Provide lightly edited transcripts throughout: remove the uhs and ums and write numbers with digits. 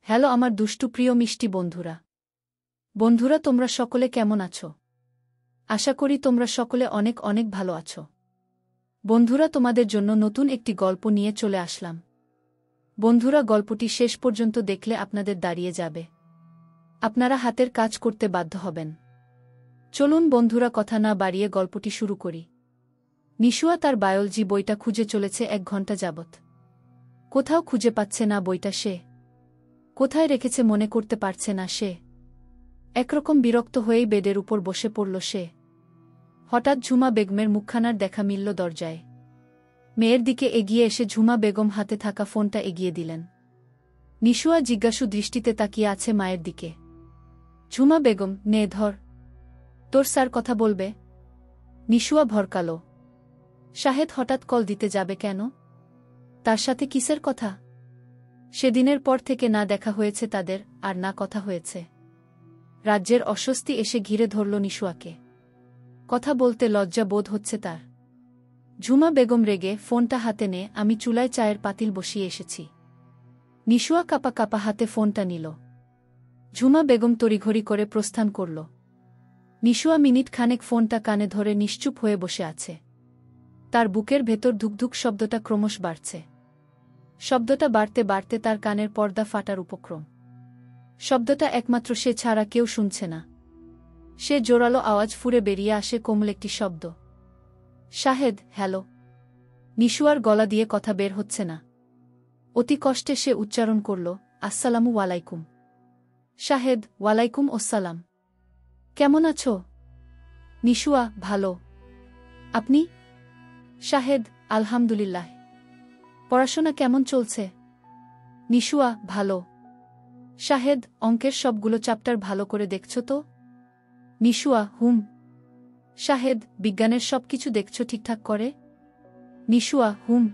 Hello আমার দুষ্টু প্রিয় মিষ্টি বন্ধুরা। বন্ধুরা তোমরা সকলে কেমন আছো? আশা করি তোমরা সকলে অনেক অনেক ভালো আছো। বন্ধুরা তোমাদের জন্য নতুন একটি গল্প নিয়ে চলে আসলাম। বন্ধুরা গল্পটি শেষ পর্যন্ত দেখলে আপনাদের দাঁড়িয়ে যাবে, আপনারা হাতের কাজ করতে বাধ্য হবেন। চলুন বন্ধুরা কথা না বাড়িয়ে গল্পটি শুরু করি। নিশুয়া তার বায়োলজি বইটা খুঁজে চলেছে 1 ঘন্টা যাবৎ। কোথাও খুঁজে পাচ্ছে না বইটা সে। কোথায় রেখেছে মনে করতে পারছে না সে। একরকম বিরক্ত হয়েই বেডের উপর বসে পড়ল সে। হঠাৎ ঝুমা বেগমের মুখখানার দেখা মিলল দরজায়। মেয়ের দিকে এগিয়ে এসে ঝুমা বেগম হাতে থাকা ফোনটা এগিয়ে দিলেন। নিশুয়া জিজ্ঞাসু দৃষ্টিতে তাকিয়ে আছে মায়ের দিকে। ঝুমা বেগম, নে ধর, তোর স্যার কথা বলবে। নিশুয়া ভরকাল। শাহেদ হঠাৎ কল দিতে যাবে কেন? তার সাথে কিসের কথা? সেদিনের পর থেকে না দেখা হয়েছে তাদের, আর না কথা হয়েছে। রাজ্যের অস্বস্তি এসে ঘিরে ধরল নিশুয়াকে। কথা বলতে লজ্জা বোধ হচ্ছে তার। ঝুমা বেগম রেগে ফোনটা হাতে নে, আমি চুলায় চায়ের পাতিল বসিয়ে এসেছি। নিশুয়া কাপা কাপা হাতে ফোনটা নিল। ঝুমা বেগম তড়িঘড়ি করে প্রস্থান করল। নিশুয়া মিনিট খানেক ফোনটা কানে ধরে নিশ্চুপ হয়ে বসে আছে। তার বুকের ভেতর ধুকধুক শব্দটা ক্রমশ বাড়ছে। শব্দটা বাড়তে বাড়তে তার কানের পর্দা ফাটার উপক্রম। শব্দটা একমাত্র সে ছাড়া কেউ শুনছে না। সে জোরালো আওয়াজ ফুঁড়ে বেরিয়ে আসে কোমল একটি শব্দ। শাহেদ, হ্যালো। নিশুয়ার গলা দিয়ে কথা বের হচ্ছে না। অতি কষ্টে সে উচ্চারণ করল, আসসালামু আলাইকুম। শাহেদ, ওয়ালাইকুম আসসালাম। কেমন আছো? নিশুয়া, ভালো। আপনি? শাহেদ, আলহামদুলিল্লাহ। পড়াশোনা কেমন চলছে? নিশুয়া, ভালো। শাহেদ, অঙ্কের সবগুলো চ্যাপ্টার ভালো করে দেখছো তো? নিশুয়া, হুম। শাহেদ, বিজ্ঞানের সবকিছু দেখছো ঠিকঠাক করে? নিশুয়া, হুম।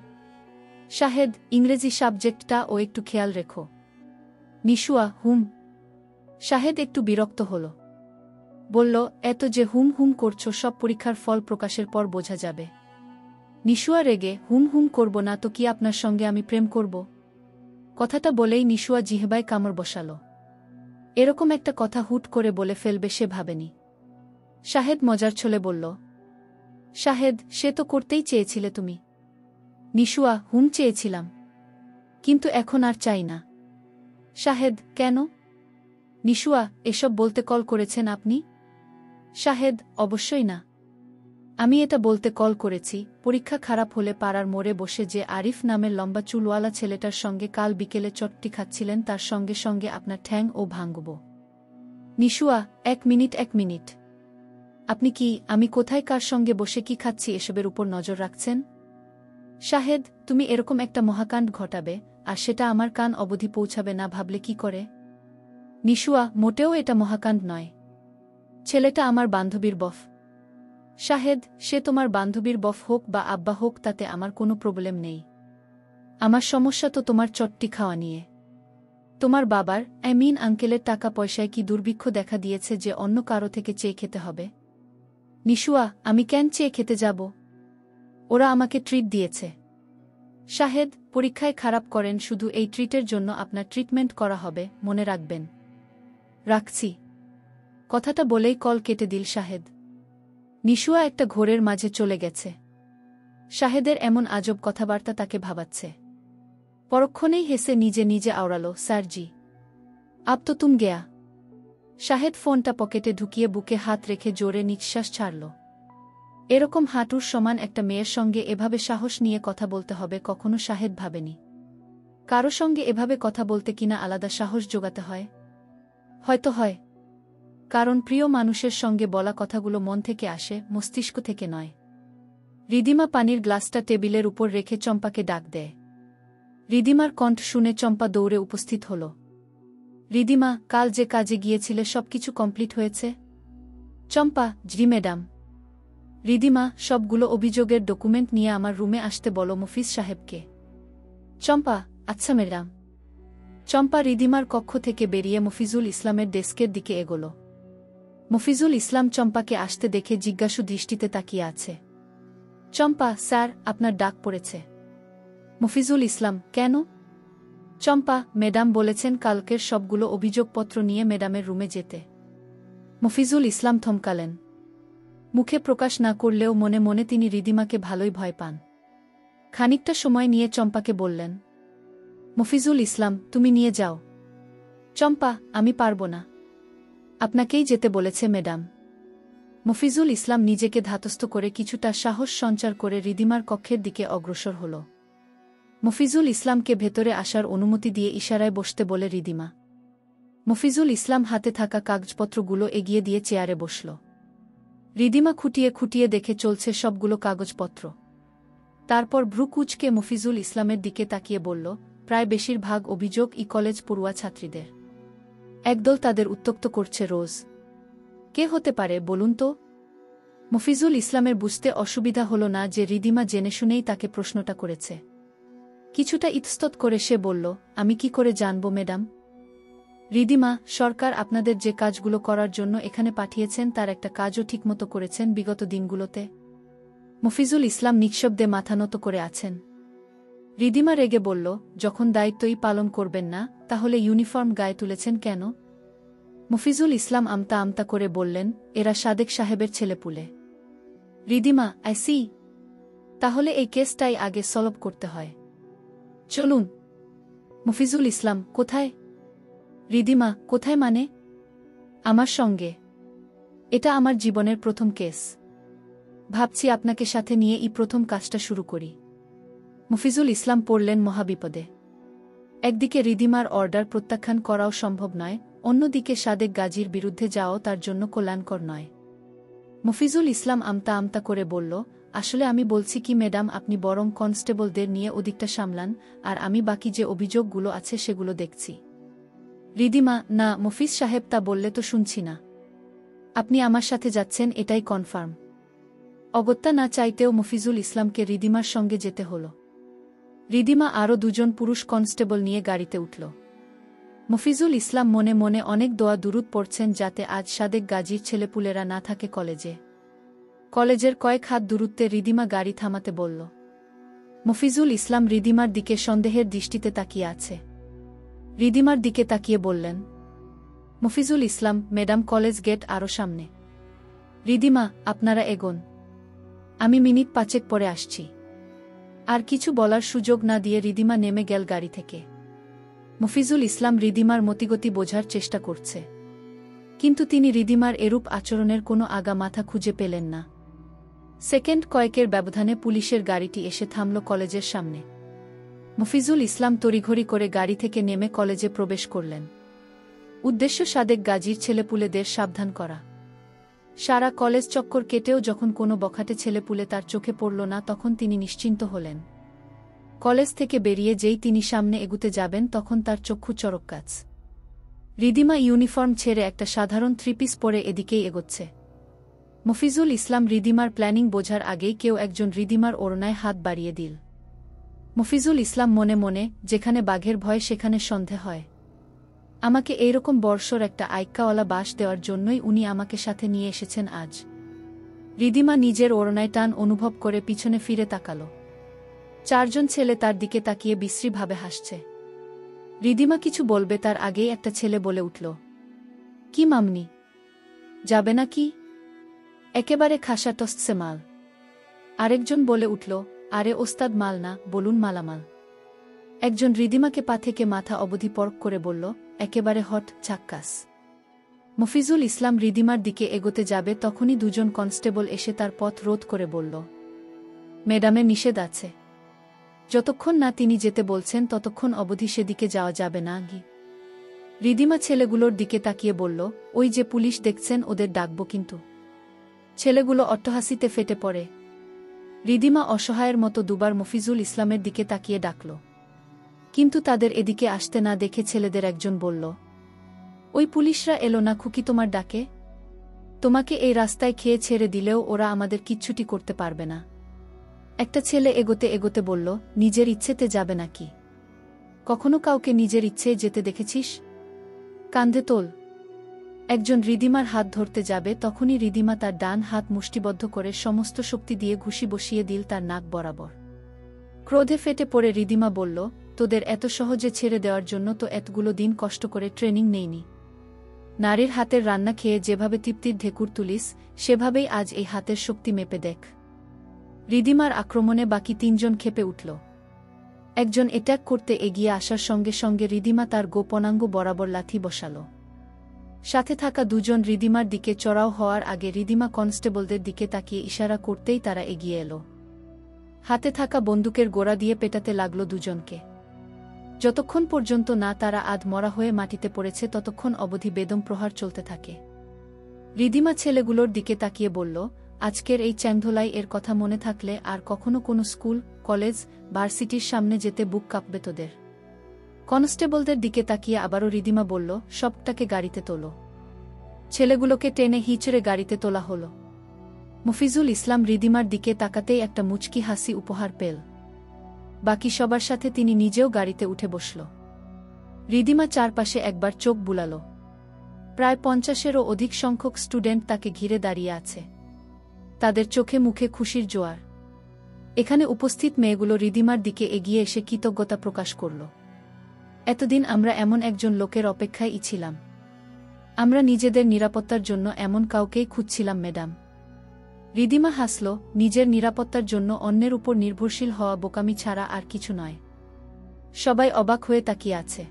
শাহেদ, ইংরেজি সাবজেক্টটা ও একটু খেয়াল রেখো। নিশুয়া, হুম। শাহেদ একটু বিরক্ত হল। বলল, এত যে হুম হুম করছো সব পরীক্ষার ফল প্রকাশের পর বোঝা যাবে। নিশুয়া রেগে, হুম হুম করব না তো কি আপনার সঙ্গে আমি প্রেম করব? কথাটা বলেই নিশুয়া জিহবায় কামড় বসাল। এরকম একটা কথা হুট করে বলে ফেলবে সে ভাবেনি। শাহেদ মজার ছলে বলল, শাহেদ, সে তো করতেই চেয়েছিলে তুমি। নিশুয়া, হুম চেয়েছিলাম, কিন্তু এখন আর চাই না। শাহেদ, কেন? নিশুয়া, এসব বলতে কল করেছেন আপনি? শাহেদ, অবশ্যই না। আমি এটা বলতে কল করেছি, পরীক্ষা খারাপ হলে পাড়ার মোড়ে বসে যে আরিফ নামের লম্বা চুলওয়ালা ছেলেটার সঙ্গে কাল বিকেলে চট্টি খাচ্ছিলেন তার সঙ্গে সঙ্গে আপনার ঠ্যাং ও ভাঙব। নিশুয়া, 1 মিনিট 1 মিনিট। আপনি কি আমি কোথায় কার সঙ্গে বসে কি খাচ্ছি এসবের উপর নজর রাখছেন? শাহেদ, তুমি এরকম একটা মহাকাণ্ড ঘটাবে আর সেটা আমার কান অবধি পৌঁছাবে না ভাবলে কি করে? নিশুয়া, মোটেও এটা মহাকাণ্ড নয়। ছেলেটা আমার বান্ধবীর বফ। শাহেদ, সে তোমার বান্ধবীর বফ হোক বা আব্বা হোক তাতে আমার কোনো প্রবলেম নেই। আমার সমস্যা তো তোমার চট্টি খাওয়া নিয়ে। তোমার বাবার আঙ্কেলের টাকা পয়সায় কি দুর্ভিক্ষ দেখা দিয়েছে যে অন্য কারো থেকে চেয়ে খেতে হবে? নিশুয়া, আমি কেন চেয়ে খেতে যাব? ওরা আমাকে ট্রিট দিয়েছে। শাহেদ, পরীক্ষায় খারাপ করেন শুধু এই ট্রিটের জন্য আপনার ট্রিটমেন্ট করা হবে, মনে রাখবেন। রাখছি। কথাটা বলেই কল কেটে দিল শাহেদ। নিশুয়া একটা ঘোরের মাঝে চলে গেছে। শাহেদের এমন আজব কথাবার্তা তাকে ভাবাচ্ছে। পরক্ষণেই হেসে নিজে নিজে আওড়াল, স্যারজি, আব তো তুম গেয়া। শাহেদ ফোনটা পকেটে ঢুকিয়ে বুকে হাত রেখে জোরে নিঃশ্বাস ছাড়ল। এরকম হাঁটুর সমান একটা মেয়ের সঙ্গে এভাবে সাহস নিয়ে কথা বলতে হবে কখনো শাহেদ ভাবেনি। কারো সঙ্গে এভাবে কথা বলতে কিনা আলাদা সাহস জোগাতে হয়? হয়তো হয়। কারণ প্রিয় মানুষের সঙ্গে বলা কথাগুলো মন থেকে আসে, মস্তিষ্ক থেকে নয়। রিদিমা পানির গ্লাসটা টেবিলের উপর রেখে চম্পাকে ডাক দেয়। রিদিমার কণ্ঠ শুনে চম্পা দৌড়ে উপস্থিত হল। রিদিমা, কাল যে কাজে গিয়েছিলে সবকিছু কমপ্লিট হয়েছে? চম্পা, জি ম্যাডাম। রিদিমা, সবগুলো অভিযোগের ডকুমেন্ট নিয়ে আমার রুমে আসতে বলো মফিজ সাহেবকে। চম্পা, আচ্ছা ম্যাডাম। চম্পা রিদিমার কক্ষ থেকে বেরিয়ে মফিজুল ইসলামের ডেস্কের দিকে এগোল। মফিজুল ইসলাম চম্পাকে আসতে দেখে জিজ্ঞাসু দৃষ্টিতে তাকিয়ে আছে। চম্পা, স্যার, আপনার ডাক পড়েছে। মফিজুল ইসলাম, কেন? চম্পা, ম্যাডাম বলেছেন কালকের সবগুলো অভিযোগপত্র নিয়ে ম্যাডামের রুমে যেতে। মফিজুল ইসলাম থমকালেন। মুখে প্রকাশ না করলেও মনে মনে তিনি রিদিমাকে ভালোই ভয় পান। খানিকটা সময় নিয়ে চম্পাকে বললেন, মফিজুল ইসলাম, তুমি নিয়ে যাও। চম্পা, আমি পারব না। আপনাকেই যেতে বলেছে ম্যাডাম। মফিজুল ইসলাম নিজেকে ধাতস্থ করে কিছুটা সাহস সঞ্চার করে রিদিমার কক্ষের দিকে অগ্রসর হল। মফিজুল ইসলামকে ভেতরে আসার অনুমতি দিয়ে ইশারায় বসতে বলে রিদিমা। মফিজুল ইসলাম হাতে থাকা কাগজপত্রগুলো এগিয়ে দিয়ে চেয়ারে বসল। রিদিমা খুঁটিয়ে খুঁটিয়ে দেখে চলছে সবগুলো কাগজপত্র। তারপর ভ্রু কুঁচকে মফিজুল ইসলামের দিকে তাকিয়ে বলল, প্রায় বেশিরভাগ অভিযোগ কলেজ পড়ুয়া ছাত্রীদের। একদল তাদের উত্ত্যক্ত করছে রোজ। কে হতে পারে বলুন তো? মফিজুল ইসলামের বুঝতে অসুবিধা হল না যে রিদিমা জেনে শুনেই তাকে প্রশ্নটা করেছে। কিছুটা ইতস্তত করে সে বলল, আমি কি করে জানব ম্যাডাম? রিদিমা, সরকার আপনাদের যে কাজগুলো করার জন্য এখানে পাঠিয়েছেন তার একটা কাজও ঠিকমতো করেছেন বিগত দিনগুলোতে? মফিজুল ইসলাম নিঃশব্দে মাথা নত করে আছেন। রিদিমা রেগে বলল, যখন দায়িত্বই পালন করবেন না তাহলে ইউনিফর্ম গায়ে তুলেছেন কেন? মফিজুল ইসলাম আমতা আমতা করে বললেন, এরা সাদেক সাহেবের ছেলেপুলে। Ridima, I C. তাহলে এই কেসটাই আগে সলভ করতে হয়। চলুন। মফিজুল ইসলাম, কোথায়? রিদিমা, কোথায় মানে? আমার সঙ্গে। এটা আমার জীবনের প্রথম কেস। ভাবছি আপনাকে সাথে নিয়ে প্রথম কাজটা শুরু করি। মফিজুল ইসলাম পড়লেন মহাবিপদে। একদিকে রিদিমার অর্ডার প্রত্যাখ্যান করাও সম্ভব নয়, অন্যদিকে সাদেক গাজীর বিরুদ্ধে যাওয়াও তার জন্য কল্যাণকর নয়। মফিজুল ইসলাম আমতা আমতা করে বলল, আসলে আমি বলছি কি ম্যাডাম, আপনি বরং কনস্টেবলদের নিয়ে ওদিকটা সামলান, আর আমি বাকি যে অভিযোগগুলো আছে সেগুলো দেখছি। রিদিমা, না মফিজ সাহেব, তা বললে তো শুনছি না। আপনি আমার সাথে যাচ্ছেন এটাই কনফার্ম। অগত্যা না চাইতেও মফিজুল ইসলামকে রিদিমার সঙ্গে যেতে হল। রিদিমা আরও দুজন পুরুষ কনস্টেবল নিয়ে গাড়িতে উঠল। মফিজুল ইসলাম মনে মনে অনেক দোয়া দুরুদ পড়ছেন যাতে আজ সাদেক গাজীর ছেলেপুলেরা না থাকে কলেজে। কলেজের কয়েক হাত দূরত্বে রিদিমা গাড়ি থামাতে বলল। মফিজুল ইসলাম রিদিমার দিকে সন্দেহের দৃষ্টিতে তাকিয়ে আছে। রিদিমার দিকে তাকিয়ে বললেন, মফিজুল ইসলাম, ম্যাডাম কলেজ গেট আরও সামনে। রিদিমা, আপনারা এগোন, আমি মিনিট 5 পরে আসছি। আর কিছু বলার সুযোগ না দিয়ে রিদিমা নেমে গেল গাড়ি থেকে। মফিজুল ইসলাম রিদিমার মতিগতি বোঝার চেষ্টা করছে, কিন্তু তিনি রিদিমার এরূপ আচরণের কোনো আগা মাথা খুঁজে পেলেন না। সেকেন্ড কয়েকের ব্যবধানে পুলিশের গাড়িটি এসে থামল কলেজের সামনে। মফিজুল ইসলাম তড়িঘড়ি করে গাড়ি থেকে নেমে কলেজে প্রবেশ করলেন। উদ্দেশ্য সাদেক গাজীর ছেলেপুলেদের সাবধান করা। সারা কলেজ চক্কর কেটেও যখন কোনো বখাটে ছেলেপুলে তার চোখে পড়ল না তখন তিনি নিশ্চিন্ত হলেন। কলেজ থেকে বেরিয়ে যেই তিনি সামনে এগুতে যাবেন তখন তার চক্ষু চরকগাছ। রিদিমা ইউনিফর্ম ছেড়ে একটা সাধারণ থ্রিপিস পরে এদিকেই এগোচ্ছে। মফিজুল ইসলাম রিদিমার প্ল্যানিং বোঝার আগেই কেউ একজন রিদিমার ওড়নায় হাত বাড়িয়ে দিল। মফিজুল ইসলাম মনে মনে, যেখানে বাঘের ভয় সেখানে সন্ধে হয়। আমাকে এইরকম বর্ষর একটা আইক্কাওয়ালা বাস দেওয়ার জন্যই উনি আমাকে সাথে নিয়ে এসেছেন আজ। রিদিমা নিজের ওড়নায় টান অনুভব করে পিছনে ফিরে তাকাল। 4 জন ছেলে তার দিকে তাকিয়ে বিশ্রীভাবে হাসছে। রিদিমা কিছু বলবে তার আগেই একটা ছেলে বলে উঠল, কি মামনি, যাবে না কি? একেবারে খাসা টসছে মাল। আরেকজন বলে উঠল, আরে ওস্তাদ মাল না, বলুন মালামাল। একজন রিদিমাকে পা থেকে মাথা অবধি পরক করে বলল, একেবারে হট চাক্কাস। মফিজুল ইসলাম রিদিমার দিকে এগোতে যাবে তখনই 2 জন কনস্টেবল এসে তার পথ রোধ করে বলল, ম্যাডামের নিষেধ আছে। যতক্ষণ না তিনি যেতে বলছেন ততক্ষণ অবধি সেদিকে যাওয়া যাবে না। রিদিমা ছেলেগুলোর দিকে তাকিয়ে বলল, ওই যে পুলিশ দেখছেন, ওদের ডাকব কিন্তু। ছেলেগুলো অট্টহাসিতে ফেটে পড়ে। রিদিমা অসহায়ের মতো দুবার মফিজুল ইসলামের দিকে তাকিয়ে ডাকল, কিন্তু তাদের এদিকে আসতে না দেখে ছেলেদের একজন বলল, ওই পুলিশরা এলো না খুকি তোমার ডাকে? তোমাকে এই রাস্তায় খেয়ে ছেড়ে দিলেও ওরা আমাদের কিচ্ছুটি করতে পারবে না। একটা ছেলে এগোতে এগোতে বলল, নিজের ইচ্ছেতে যাবে নাকি? কখনো কাউকে নিজের ইচ্ছেয় যেতে দেখেছিস? কান্ধে তোল। একজন রিদিমার হাত ধরতে যাবে তখনই রিদিমা তার ডান হাত মুষ্টিবদ্ধ করে সমস্ত শক্তি দিয়ে ঘুষি বসিয়ে দিল তার নাক বরাবর। ক্রোধে ফেটে পড়ে রিদিমা বলল, তোদের এত সহজে ছেড়ে দেওয়ার জন্য তো এতগুলো দিন কষ্ট করে ট্রেনিং নেইনি। নারীর হাতের রান্না খেয়ে যেভাবে তৃপ্তির ঢেকুর তুলিস, সেভাবেই আজ এই হাতের শক্তি মেপে দেখ। রিদিমার আক্রমণে বাকি তিনজন ক্ষেপে উঠল। একজন অ্যাটাক করতে এগিয়ে আসার সঙ্গে সঙ্গে রিদিমা তার গোপনাঙ্গ বরাবর লাথি বসাল। সাথে থাকা দুজন রিদিমার দিকে চড়াও হওয়ার আগে রিদিমা কনস্টেবলদের দিকে তাকিয়ে ইশারা করতেই তারা এগিয়ে এলো। হাতে থাকা বন্দুকের গোড়া দিয়ে পেটাতে লাগল দুজনকে। যতক্ষণ পর্যন্ত না তারা আধ মরা হয়ে মাটিতে পড়েছে ততক্ষণ অবধি বেদম প্রহার চলতে থাকে। রিদিমা ছেলেগুলোর দিকে তাকিয়ে বলল, আজকের এই চ্যাংধোলাই এর কথা মনে থাকলে আর কখনো কোনো স্কুল, কলেজ, ভার্সিটির সামনে যেতে বুক কাঁপবে তোদের। কনস্টেবলদের দিকে তাকিয়ে আবারও রিদিমা বলল, সবটাকে গাড়িতে তোলো। ছেলেগুলোকে টেনে হিঁচড়ে গাড়িতে তোলা হলো। মফিজুল ইসলাম রিদিমার দিকে তাকাতেই একটা মুচকি হাসি উপহার পেল। বাকি সবার সাথে তিনি নিজেও গাড়িতে উঠে বসল। রিদিমা চারপাশে একবার চোখ বুলাল। প্রায় 50-এরও অধিক সংখ্যক স্টুডেন্ট তাকে ঘিরে দাঁড়িয়ে আছে। তাদের চোখে মুখে খুশির জোয়ার। এখানে উপস্থিত মেয়েগুলো রিদিমার দিকে এগিয়ে এসে কৃতজ্ঞতা প্রকাশ করল। এতদিন আমরা এমন একজন লোকের অপেক্ষায় ছিলাম। আমরা নিজেদের নিরাপত্তার জন্য এমন কাউকেই খুঁজছিলাম ম্যাডাম। রিদিমা হাসল, নিজের নিরাপত্তার জন্য অন্যের উপর নির্ভরশীল হওয়া বোকামি ছাড়া আর কিছু নয়। সবাই অবাক হয়ে তাকিয়ে আছে।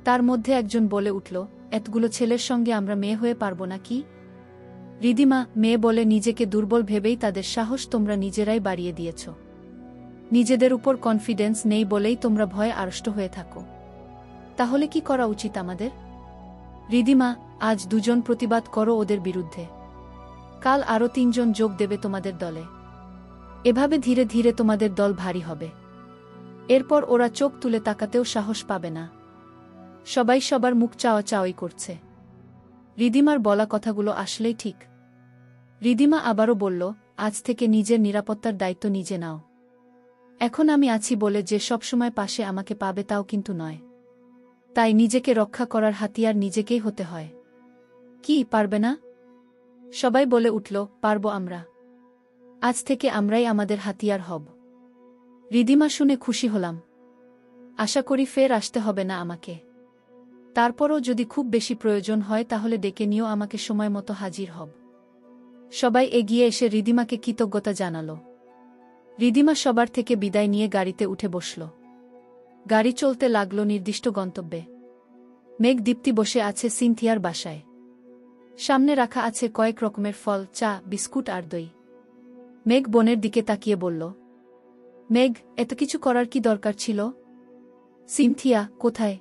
তার মধ্যে একজন বলে উঠল, এতগুলো ছেলের সঙ্গে আমরা মেয়ে হয়ে পারব না কি? রিদিমা, মেয়ে বলে নিজেকে দুর্বল ভেবেই তাদের সাহস তোমরা নিজেরাই বাড়িয়ে দিয়েছ। নিজেদের উপর কনফিডেন্স নেই বলেই তোমরা ভয়ে আড়ষ্ট হয়ে থাকো। তাহলে কি করা উচিত আমাদের? রিদিমা, আজ দুজন প্রতিবাদ করো ওদের বিরুদ্ধে। কাল আরও 3 জন যোগ দেবে তোমাদের দলে। এভাবে ধীরে ধীরে তোমাদের দল ভারী হবে। এরপর ওরা চোখ তুলে তাকাতেও সাহস পাবে না। সবাই সবার মুখ চাওয়াচাওয়ি করছে। রিদিমার বলা কথাগুলো আসলেই ঠিক। রিদিমা আবারও বলল, আজ থেকে নিজের নিরাপত্তার দায়িত্ব নিজে নাও। এখন আমি আছি বলে যে সবসময় পাশে আমাকে পাবে তাও কিন্তু নয়। তাই নিজেকে রক্ষা করার হাতিয়ার নিজেকেই হতে হয়। কি পারবে না? সবাই বলে উঠল, পারব আমরা। আজ থেকে আমরাই আমাদের হাতিয়ার হব। রিদিমা শুনে খুশি হলাম। আশা করি ফের আসতে হবে না আমাকে। তারপরও যদি খুব বেশি প্রয়োজন হয় তাহলে ডেকে নিও আমাকে, সময় মতো হাজির হব। সবাই এগিয়ে এসে রিদিমাকে কৃতজ্ঞতা জানাল। রিদিমা সবার থেকে বিদায় নিয়ে গাড়িতে উঠে বসল। গাড়ি চলতে লাগল নির্দিষ্ট গন্তব্যে। মেঘ দীপ্তি বসে আছে সিনথিয়ার বাসায়। সামনে রাখা আছে কয়েক রকমের ফল, চা, বিস্কুট আর দই। মেঘ বোনের দিকে তাকিয়ে বলল, মেঘ, এত কিছু করার কি দরকার ছিল? সিনথিয়া, কোথায়?